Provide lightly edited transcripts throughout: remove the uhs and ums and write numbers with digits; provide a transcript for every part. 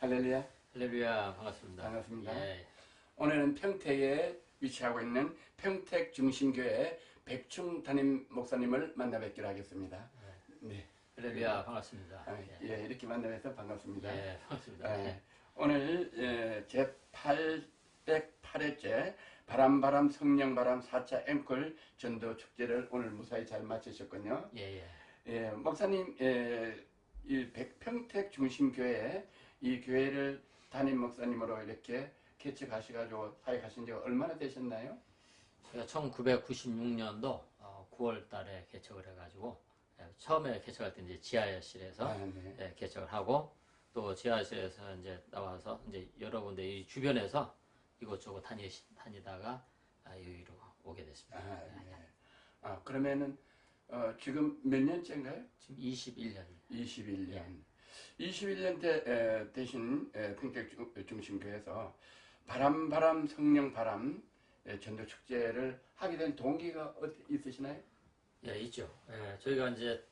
할렐루야. 할렐루야, 반갑습니다. 반갑습니다. 예. 오늘은 평택에 위치하고 있는 평택 중심교회 백충 담임 목사님을 만나 뵙기로 하겠습니다. 네. 할렐루야, 반갑습니다. 예, 이렇게 만나 뵈서 반갑습니다. 예, 반갑습니다. 예. 오늘 제 808회째 바람 성령바람 4차 앵콜 전도 축제를 오늘 무사히 잘 마치셨군요. 예. 예, 목사님, 이 평택 중심교회 이 교회를 담임 목사님으로 이렇게 개척하셔가지고 사역하신 지가 얼마나 되셨나요? 제가 1996년도 9월 달에 개척을 해가지고, 처음에 개척할 때 이제 지하실에서 네. 개척을 하고, 또 지하실에서 이제 나와서 이제 여러분들 이 주변에서 이곳저곳 다니다가 여기로 오게 됐습니다. 네. 그러면은 지금 몇 년째인가요? 지금 21년. 21년. 21년 때 되신 평택 중심교회에서 바람 성령바람 전도 축제를 하게 된 동기가 있으시나요? 예, 있죠. 예, 저희가 이제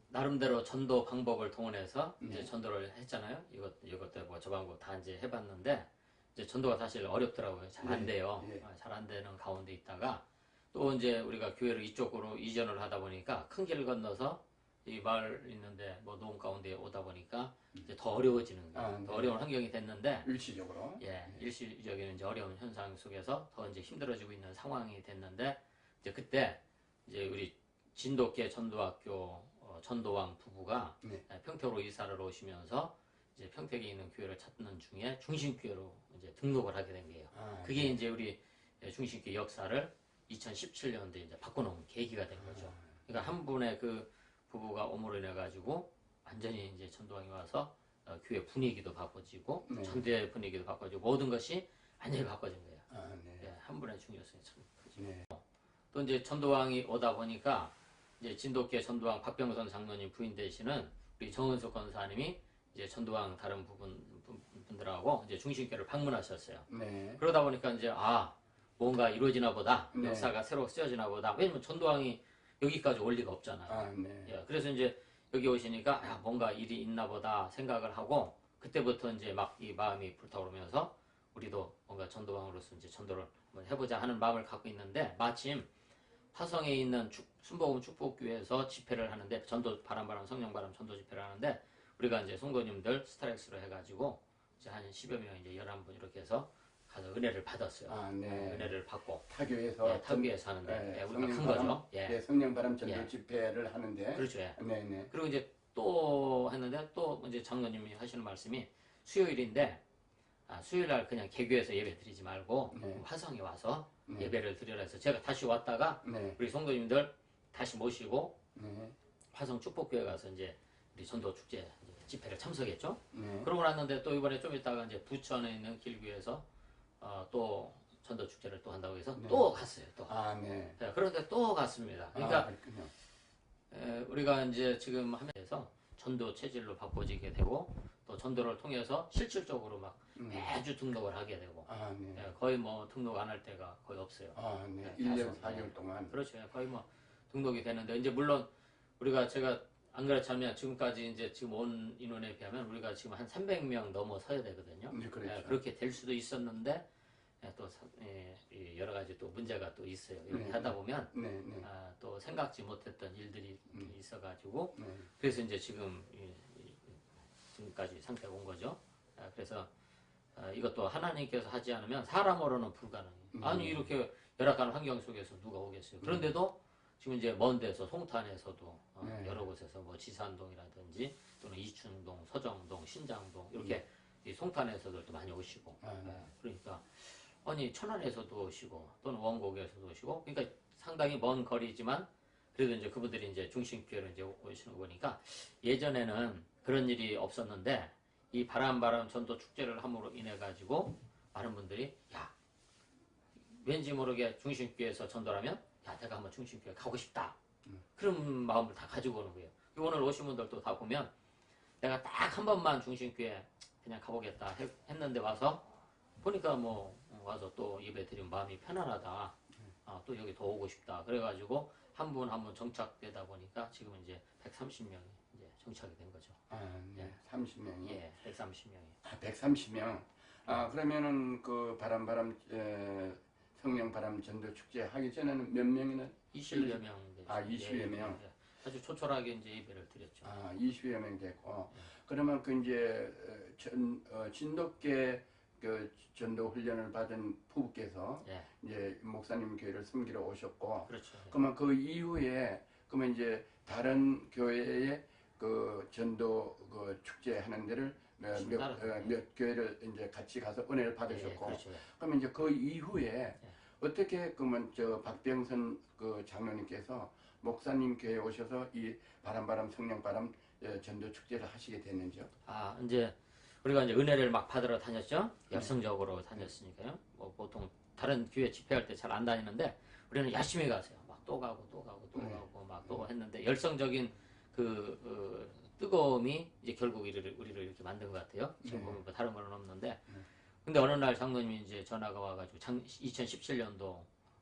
나름대로 전도 방법을 동원해서 이제 전도를 했잖아요. 이것도 뭐 저 방법 다 이제 해봤는데 이제 전도가 사실 어렵더라고요. 잘 안 돼요. 잘 안 되는 가운데 있다가 또 이제 우리가 교회를 이쪽으로 이전을 하다 보니까 큰 길을 건너서 이 마을 있는데 뭐 노원 가운데 오다 보니까 이제 더 어려워지는 거예요. 더 어려운 환경이 됐는데 일시적으로 일시적인 이제 어려운 현상 속에서 더 이제 힘들어지고 있는 상황이 됐는데 이제 그때 이제 우리 진돗개 전도학교 전도왕 부부가 평택으로 이사를 오시면서 이제 평택에 있는 교회를 찾는 중에 중심교회로 이제 등록을 하게 된 거예요. 그게 이제 우리 중심교회 역사를 2017년도에 이제 바꿔놓은 계기가 된 거죠. 그러니까 한 분의 그 부부가 오므로 인해 가지고 완전히 이제 전도왕이 와서 교회 분위기도 바꿔지고 전대 분위기도 바꿔지고 모든 것이 완전히 바꿔진 거예요. 한 분의 중요성이 참 크죠. 또 이제 전도왕이 오다 보니까 이제 진돗개 전도왕 박병선 장로님 부인 되시는 우리 정은숙 권사님이 이제 전도왕 다른 분들하고 이제 중심교회를 방문하셨어요. 그러다 보니까 이제 뭔가 이루어지나 보다. 역사가 새로 쓰여지나 보다. 왜냐면 전도왕이 여기까지 올 리가 없잖아요. 예, 그래서 이제 여기 오시니까 뭔가 일이 있나 보다 생각을 하고 그때부터 이제 막 이 마음이 불타오르면서 우리도 뭔가 전도왕으로서 이제 전도를 한번 해보자 하는 마음을 갖고 있는데 마침 화성에 있는 순복음 축복교회에서 집회를 하는데 바람 성령바람 전도 집회를 하는데 우리가 이제 성도님들 스타렉스로 해가지고 이제 한 10여 명 이제 11분 이렇게 해서 가서 은혜를 받았어요. 은혜를 받고 타교에서 타교에서 하는데 우리가 큰 거죠. 성령바람 전도 집회를 하는데 그렇죠. 그리고 이제 또 했는데 또 이제 장로님이 하시는 말씀이 수요일인데 수요일날 그냥 개교에서 예배 드리지 말고 화성에 와서 예배를 드리라 해서 제가 다시 왔다가 우리 성도님들 다시 모시고 화성 축복교회 가서 이제 우리 전도 축제 집회를 참석했죠. 그러고 났는데 또 이번에 좀 있다가 이제 부천에 있는 길교에서 또 전도 축제를 또 한다고 해서 또 갔어요. 또. 그런데 또 갔습니다. 그러니까 우리가 이제 지금 하면서 전도 체질로 바꿔지게 되고 또 전도를 통해서 실질적으로 막 매주 등록을 하게 되고 거의 뭐 등록 안 할 때가 거의 없어요. 1년 4개월 동안. 그렇죠. 거의 뭐 등록이 되는데 이제 물론 제가 안 그렇다면 지금까지 이제 지금 온 인원에 비하면 우리가 지금 한 300명 넘어서야 되거든요. 그렇죠. 그렇게 될 수도 있었는데 또 여러 가지 또 문제가 또 있어요. 이렇게 하다 보면 또 생각지 못했던 일들이 있어가지고 그래서 이제 지금까지 상태가 온 거죠. 그래서 이것도 하나님께서 하지 않으면 사람으로는 불가능해요. 아니 이렇게 열악한 환경 속에서 누가 오겠어요. 그런데도 지금 이제 먼 데서 송탄에서도 여러 곳에서 뭐 지산동이라든지 또는 이춘동, 서정동, 신장동 이렇게 이 송탄에서도 또 많이 오시고 그러니까 아니 천안에서도 오시고 또는 원곡에서도 오시고 그러니까 상당히 먼 거리지만 그래도 이제 그분들이 이제 중심교회로 이제 오시는 거 보니까 예전에는 그런 일이 없었는데 이 바람 전도 축제를 함으로 인해 가지고 많은 분들이 왠지 모르게 중심교회에서 전도라면 내가 한번 중심교회 가고 싶다. 그런 마음을 다 가지고 오는 거예요. 오늘 오신 분들도 다 보면 내가 딱 한 번만 중심교회 그냥 가보겠다 했는데 와서 보니까 뭐 와서 또 예배 드리면 마음이 편안하다. 또 여기 더 오고 싶다. 그래가지고 한 분 한 분 정착되다 보니까 지금 이제 130명이 이제 정착이 된 거죠. 아, 네. 예. 30명이. 예, 130명이. 아, 130명. 아, 그러면은 그 성령 바람 전도 축제 하기 전에는 몇 명이나? 20여 명 되죠. 아, 20여 명. 예. 아주 초촐하게 이제 예배를 드렸죠. 아, 20여 명 됐고. 예. 그러면 그 이제 진돗개 그 전도 훈련을 받은 부부께서 예. 이제 목사님 교회를 섬기러 오셨고. 그렇죠. 예. 그러면 그 이후에 그러면 이제 다른 교회에 그 전도 그 축제 하는 데를 몇 교회를 이제 같이 가서 은혜를 받으셨고. 그렇죠. 예. 그러면 이제 그 이후에 어떻게 그러면 저 박병선 그 장로님께서 목사님 교회에 오셔서 이 바람 성령바람 전도 축제를 하시게 됐는지요? 아, 이제 우리가 이제 은혜를 막 받으러 다녔죠. 열성적으로 다녔으니까요. 뭐 보통 다른 교회 집회할 때 잘 안 다니는데 우리는 열심히 가세요. 막 또 가고 막 또 했는데 열성적인 그 뜨거움이 이제 결국 우리를 이렇게 만든 것 같아요. 지금 보면 뭐 다른 건 없는데. 근데 어느 날 장로님이 이제 전화가 와가지고 2017년도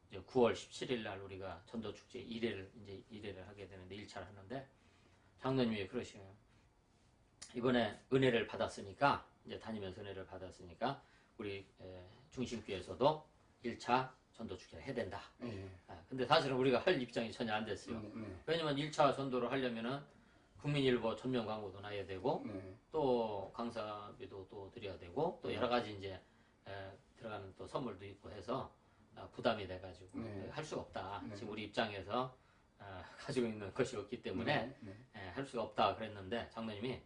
이제 9월 17일 날 우리가 전도 축제 1회를 하게 되는데 1차를 하는데 장로님이 그러시네요. 이번에 은혜를 받았으니까 이제 다니면서 은혜를 받았으니까 우리 중심교회에서도 1차 전도 축제를 해야 된다. 근데 사실은 우리가 할 입장이 전혀 안 됐어요. 왜냐면 1차 전도를 하려면은 국민일보 전면 광고도 나야 되고 또 강사비도 또 드려야 되고 또 여러 가지 이제 들어가는 또 선물도 있고 해서 부담이 돼가지고 할 수가 없다. 지금 우리 입장에서 가지고 있는 것이 없기 때문에 할 수가 없다 그랬는데 장로님이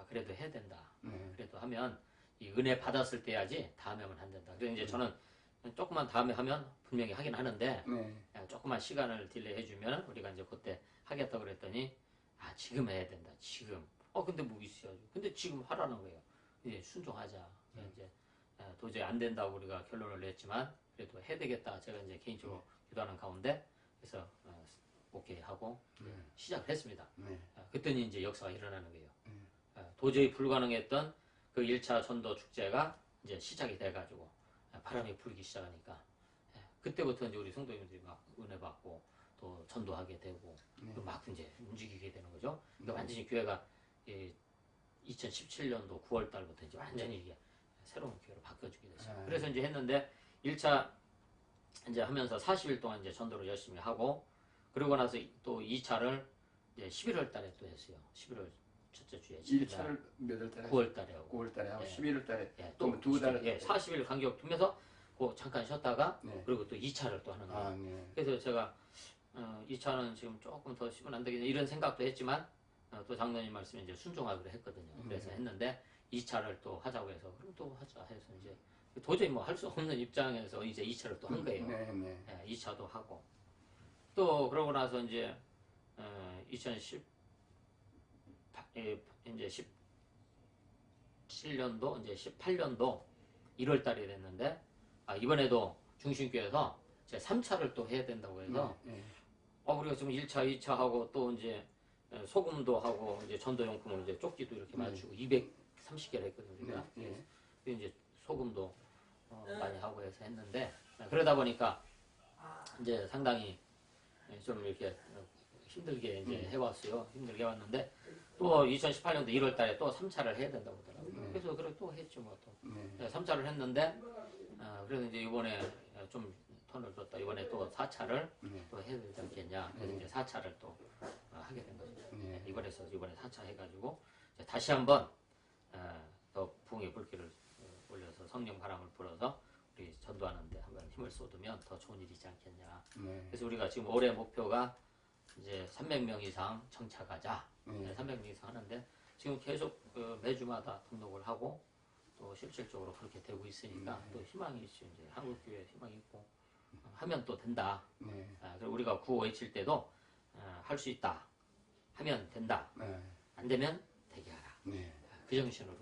그래도 해야 된다. 그래도 하면 이 은혜 받았을 때 해야지 다음에 하면 안 된다. 그래서 이제 저는 조금만 다음에 하면 분명히 하긴 하는데 조금만 시간을 딜레이 해주면 우리가 이제 그때 하겠다 그랬더니 지금 해야 된다. 지금. 근데 뭐 있어야죠. 근데 지금 하라는 거예요. 이제 순종하자. 이제 도저히 안 된다고 우리가 결론을 냈지만 그래도 해야 되겠다. 제가 이제 개인적으로 기도하는 가운데 그래서 오케이 하고 시작을 했습니다. 그랬더니 이제 역사가 일어나는 거예요. 도저히 불가능했던 그 1차 전도 축제가 이제 시작이 돼가지고 바람이 불기 시작하니까 그때부터 이제 우리 성도님들이 막 은혜 받고 또 전도하게 되고 막 이제 움직이게 되는 거죠. 그러니까 완전히 교회가 2017년도 9월 달부터 이제 완전히 이게 새로운 교회로 바뀌어지게 됐어요. 그래서 이제 했는데 1차 이제 하면서 40일 동안 이제 전도를 열심히 하고 그러고 나서 또 2차를 이제 11월 달에 또 했어요. 11월 첫째 주에. 1차를 몇 월 달에? 9월 달에 하고. 9월 달에 하고 11월 달에 또 두 달. 40일 간격 두면서 잠깐 쉬었다가 그리고 또 2차를 또 하는 거예요. 그래서 제가 2차는 지금 조금 더 쉬면 안 되겠냐 이런 생각도 했지만 또 장로님 말씀에 이제 순종하기로 했거든요. 그래서 했는데 2차를 또 하자고 해서 그럼 또 하자 해서 이제 도저히 뭐 할 수 없는 입장에서 이제 2차를 또 한 거예요. 2차도 하고 또 그러고 나서 이제 2010 이제 17년도 이제 18년도 1월 달이 됐는데 이번에도 중심교회에서 제 3차를 또 해야 된다고 해서 우리가 지금 1차, 2차 하고 또 이제 소금도 하고 이제 전도용품을 이제 쪽지도 이렇게 맞추고 230개를 했거든요. 우리가. 그래서 이제 소금도 많이 하고 해서 했는데 그러다 보니까 이제 상당히 좀 이렇게 힘들게 이제 해왔어요. 힘들게 해왔는데 또 2018년도 1월 달에 또 3차를 해야 된다고 하더라고요. 그래서 그래 또 했죠 뭐 또. 3차를 했는데 그래서 이제 이번에 좀 턴을 줬다. 이번에 또 4차를 또 해야 되지 않겠냐. 그래서 이제 4차를 또 하게 된 거죠. 이번에 4차 해가지고 다시 한번 더 부흥의 불길을 올려서 성령 바람을 불어서 우리 전도하는데 한번 힘을 쏟으면 더 좋은 일이지 않겠냐. 그래서 우리가 지금 올해 목표가 이제 300명 이상 정착하자. 300명 이상 하는데 지금 계속 매주마다 등록을 하고 또 실질적으로 그렇게 되고 있으니까 또 희망이 있죠. 이제 한국교회 희망이 있고 하면 또 된다. 그리고 우리가 구호 외칠 때도 할 수 있다. 하면 된다. 안 되면 되게 하라. 그 정신으로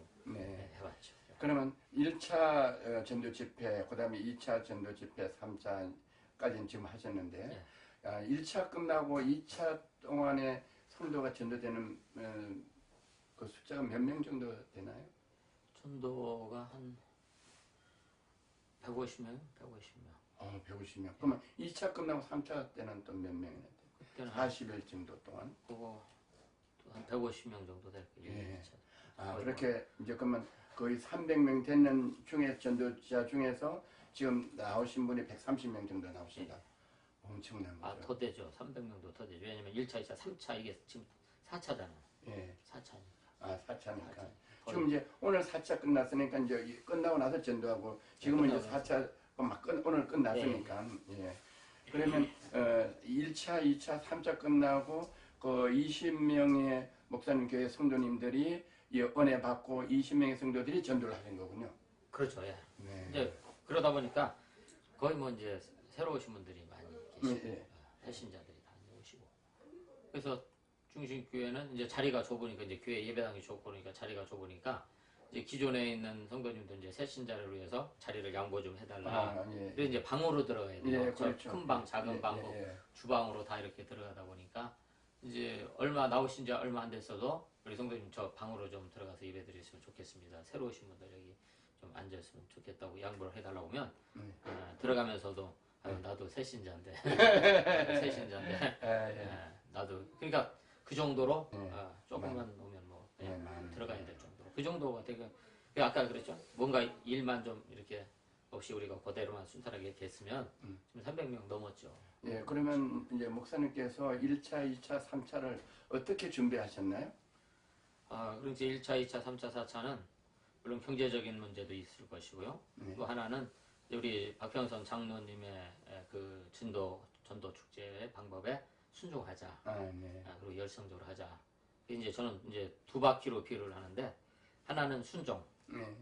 해왔죠. 그러면 1차 전도 집회, 그 다음에 2차 전도 집회, 3차까지는 지금 하셨는데 1차 끝나고 2차 동안에 성도가 전도되는 그 숫자가 몇 명 정도 되나요? 전도가 한 150명? 150명. 150명. 그러면 2차 끝나고 3차 때는 또 몇 명이나 돼요? 그때는 40일 정도 동안? 그거 한 150명 정도 될 거예요. 예. 그렇게 이제 그러면 거의 300명 되는 전도자 중에서 지금 나오신 분이 130명 정도 나오신다. 엄청난 거죠. 더 되죠. 300명도 더 되죠. 왜냐면 1차, 2차, 3차 이게 지금 4차잖아요. 예. 4차니까. 4차니까. 지금 이제 오늘 4차 끝났으니까 이제 끝나고 나서 전도하고 지금은 이제 4차 오늘 끝났으니까. 예. 그러면 1차, 2차, 3차 끝나고 그 20명의 목사님 교회 성도님들이 이 은혜 받고 20명의 성도들이 전도를 하는 거군요. 그렇죠. 예. 네. 이제 그러다 보니까 거의 뭐 이제 새로 오신 분들이 많이 계시고 배신자들이 다 오시고 그래서 중심교회는 이제 자리가 좁으니까 이제 교회 예배당이 좁고 그러니까 자리가 좁으니까 이제 기존에 있는 성도님도 이제 새 신자를 위해서 자리를 양보 좀 해달라. 그래서 이제 방으로 들어가야 돼요. 그렇죠. 큰 방, 작은 방, 주방으로 다 이렇게 들어가다 보니까 이제 나오신 지 얼마 안 됐어도 우리 성도님 저 방으로 좀 들어가서 예배 드렸으면 좋겠습니다. 새로 오신 분들 여기 좀 앉았으면 좋겠다고 양보를 해달라고 하면 들어가면서도 나도 새 신자인데 새 신자인데 나도 그러니까 그 정도로 조금만 오면 뭐 들어가야 될 정도로 그 정도가 되게 아까 그랬죠. 뭔가 일만 좀 이렇게 없이 우리가 그대로만 순탄하게 됐으면 지금 300명 넘었죠. 예, 그러면 이제 목사님께서 1차, 2차, 3차를 어떻게 준비하셨나요? 그럼 이제 1차, 2차, 3차, 4차는 물론 경제적인 문제도 있을 것이고요. 또 하나는 우리 박평선 장로님의 그 전도 축제의 방법에 순종하자. 그리고 열성적으로 하자. 이제 저는 이제 두 바퀴로 비유를 하는데 하나는 순종,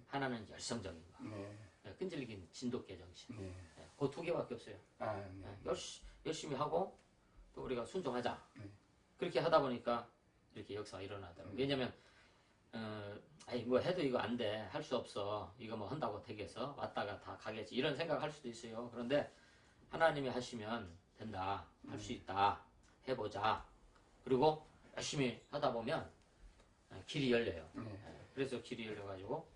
하나는 열성적인 거. 끈질긴 진돗개 정신. 그 두 개밖에 없어요. 열심히 하고 또 우리가 순종하자. 그렇게 하다 보니까 이렇게 역사가 일어나더라고요. 왜냐면 뭐 해도 이거 안 돼. 할 수 없어. 이거 뭐 한다고 되겠어. 왔다가 다 가겠지. 이런 생각 할 수도 있어요. 그런데 하나님이 하시면 된다. 할 수 있다. 해보자. 그리고 열심히 하다 보면 길이 열려요. 그래서 길이 열려가지고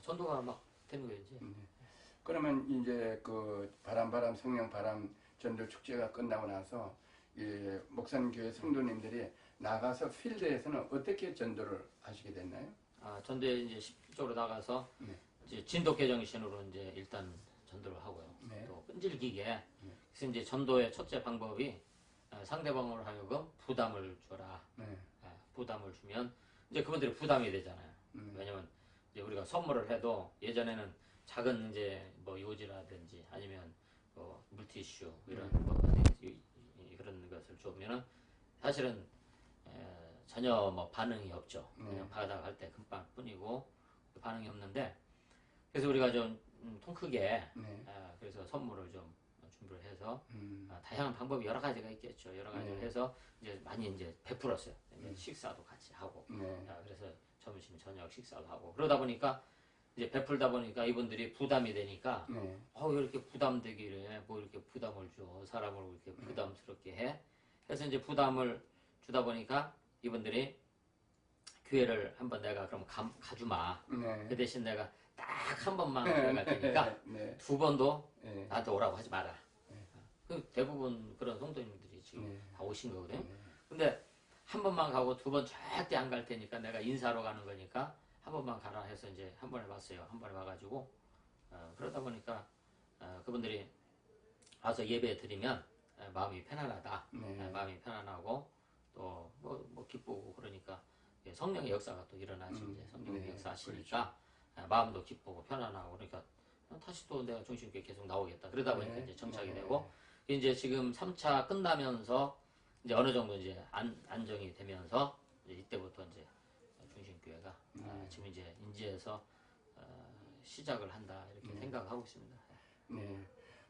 전도가 막 되는 거예요. 이제. 그러면 이제 그 바람 성령 바람 전도 축제가 끝나고 나서 목사님 교회 성도님들이 나가서 필드에서는 어떻게 전도를 하시게 됐나요? 전도에 이제 실적으로 나가서 이제 진돗개 정신으로 이제 일단 전도를 하고요. 또 끈질기게. 그래서 이제 전도의 첫째 방법이 상대방으로 하여금 부담을 줘라. 부담을 주면 이제 그분들이 부담이 되잖아요. 왜냐면 이제 우리가 선물을 해도 예전에는 작은 이제 뭐 요지라든지 아니면 뭐 물티슈 이런 뭐 그런 것을 주면은 사실은 전혀 뭐 반응이 없죠. 그냥 받아갈 때 금방 뿐이고 반응이 없는데 그래서 우리가 좀 통 크게 그래서 선물을 좀 준비를 해서 다양한 방법이 여러 가지가 있겠죠. 여러 가지를 해서 이제 많이 이제 베풀었어요. 식사도 같이 하고 그래서 점심 저녁 식사도 하고 그러다 보니까 이제 베풀다 보니까 이분들이 부담이 되니까 왜 이렇게 부담되기를 뭐 이렇게 부담을 줘 사람을 이렇게 부담스럽게 해 그래서 이제 부담을 주다 보니까 이분들이 교회를 한번 내가 그럼 가주마 그 대신 내가 딱 한 번만 들어갈 테니까 두 번도 나한테 오라고 하지 마라. 그 대부분 그런 성도님들이 지금 다 오신 거거든요. 근데 한 번만 가고 두 번 절대 안 갈 테니까 내가 인사로 가는 거니까 한 번만 가라 해서 이제 한 번에 왔어요. 한 번에 와가지고 그러다 보니까 그분들이 와서 예배 드리면 마음이 편안하다. 마음이 편안하고 또 뭐 기쁘고 그러니까 성령의 역사가 또 일어나죠. 이제 성령의 역사하시니까 마음도 기쁘고 편안하고 그러니까 다시 또 내가 중심교회 계속 나오겠다. 그러다 보니까 이제 정착이 되고 이제 지금 3차 끝나면서 이제 어느 정도 이제 안정이 되면서 이제 이때부터 이제 중심교회가 지금 이제 인지에서 시작을 한다 이렇게 생각하고 있습니다.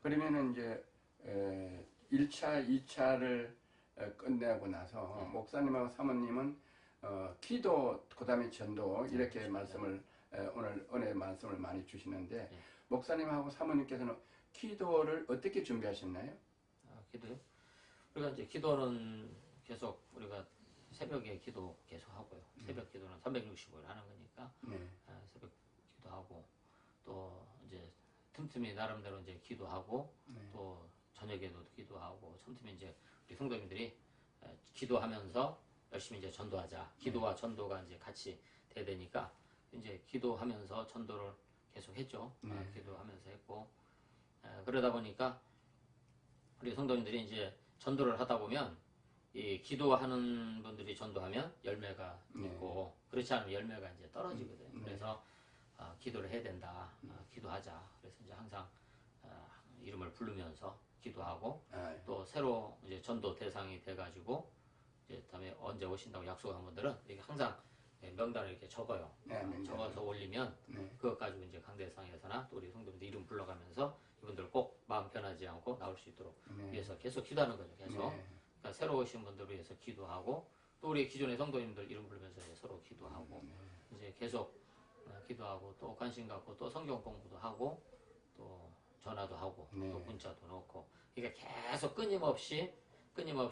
그러면은 이제 1차, 2차를 끝내고 나서 목사님하고 사모님은 기도 그다음에 전도 이렇게 말씀을 오늘 은혜 말씀을 많이 주시는데 목사님하고 사모님께서는 기도를 어떻게 준비하셨나요? 기도요? 우리가 이제 기도는 계속 우리가 새벽에 기도 계속 하고요. 새벽 기도는 365일 하는 거니까 새벽 기도하고 또 이제 틈틈이 나름대로 이제 기도하고 또 저녁에도 기도하고 틈틈이 이제 우리 성도님들이 기도하면서 열심히 이제 전도하자. 기도와 전도가 이제 같이 돼야 되니까 이제 기도하면서 전도를 계속 했죠. 기도하면서 했고 그러다 보니까 우리 성도님들이 이제 전도를 하다 보면 이 기도하는 분들이 전도하면 열매가 있고 그렇지 않으면 열매가 이제 떨어지거든. 그래서 기도를 해야 된다. 기도하자. 그래서 이제 항상 이름을 부르면서 기도하고 또 새로 이제 전도 대상이 돼가지고 이제 다음에 언제 오신다고 약속한 분들은 이렇게 항상 명단을 이렇게 적어요. 적어서 올리면 그것 가지고 이제 강대상에서나 또 우리 성도님들 이름 불러가면서 이분들 꼭 마음 변하지 않고 나올 수 있도록 위해서 계속 기도하는 거죠. 계속. 그러니까 새로 오신 분들을 위해서 기도하고 또 우리 기존의 성도님들 이름 부르면서 이제 서로 기도하고 이제 계속 기도하고 또 관심 갖고 또 성경 공부도 하고 또 전화도 하고 또 문자도 넣고 그러니까 계속 끊임없이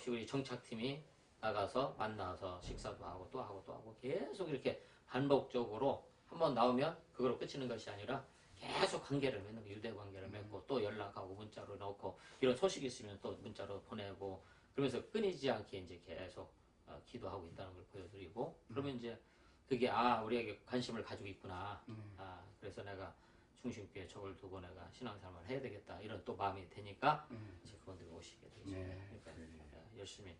우리 정착팀이 나가서 만나서 식사도 하고 또 하고 또 하고 계속 이렇게 반복적으로 한번 나오면 그걸로 끝이는 것이 아니라 계속 관계를 맺는 유대 관계를 맺고 또 연락하고 문자로 넣고 이런 소식이 있으면 또 문자로 보내고 그러면서 끊이지 않게 이제 계속 기도하고 있다는 걸 보여드리고 그러면 이제 그게 우리에게 관심을 가지고 있구나. 그래서 내가 중심교회 저걸 두고 내가 신앙생활을 해야 되겠다 이런 또 마음이 되니까 이제 그분들이 오시게 되죠. 그러니까 열심히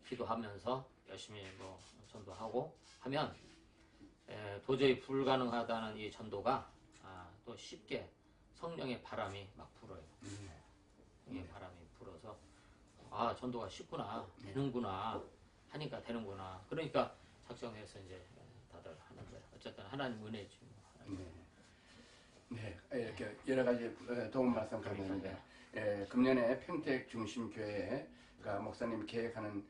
기도하면서 열심히 뭐 전도하고 하면 도저히 불가능하다는 이 전도가 또 쉽게 성령의 바람이 막 불어요. 성령의 바람이 불어서 전도가 쉽구나 되는구나 하니까 되는구나. 그러니까 작정해서 이제 다들 하는데 어쨌든 하나님 은혜죠. 네, 이렇게 여러 가지 도움 말씀 감사합니다. 금년에 평택 중심교회가 목사님이 계획하는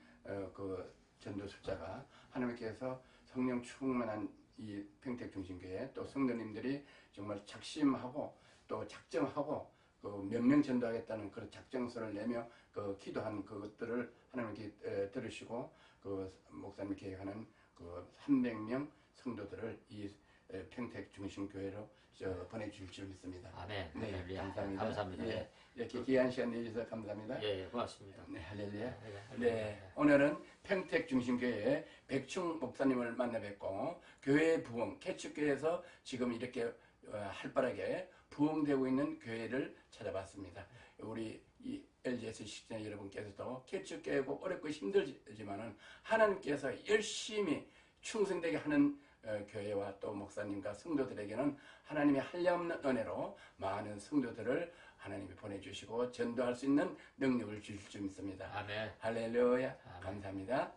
그 전도 숫자가 하나님께서 성령 충만한 이 평택 중심교회 또 성도님들이 정말 작심하고 또 작정하고 그 몇 명 전도하겠다는 그런 작정서를 내며 그 기도한 그것들을 하나님께 들으시고 그 목사님이 계획하는 그 300명 성도들을 이 평택 중심교회로 보내주실 줄 믿습니다. 아멘. 네, 할렐루야. 감사합니다. 감사합니다. 네, 이렇게 귀한 시간 내주셔서 감사합니다. 예, 고맙습니다. 네, 할렐루야. 할렐루야. 네, 오늘은 평택 중심교회 백충 목사님을 만나 뵙고 교회 부흥, 캐치교회에서 지금 이렇게 활발하게 부흥되고 있는 교회를 찾아봤습니다. 우리 이 LGS 시청자 여러분께서도 캐치교회고 어렵고 힘들지만은 하나님께서 열심히 충성되게 하는 교회와 또 목사님과 성도들에게는 하나님의 한량없는 은혜로 많은 성도들을 하나님이 보내주시고 전도할 수 있는 능력을 주실 줄 믿습니다. 아멘. 할렐루야. 아멘. 감사합니다.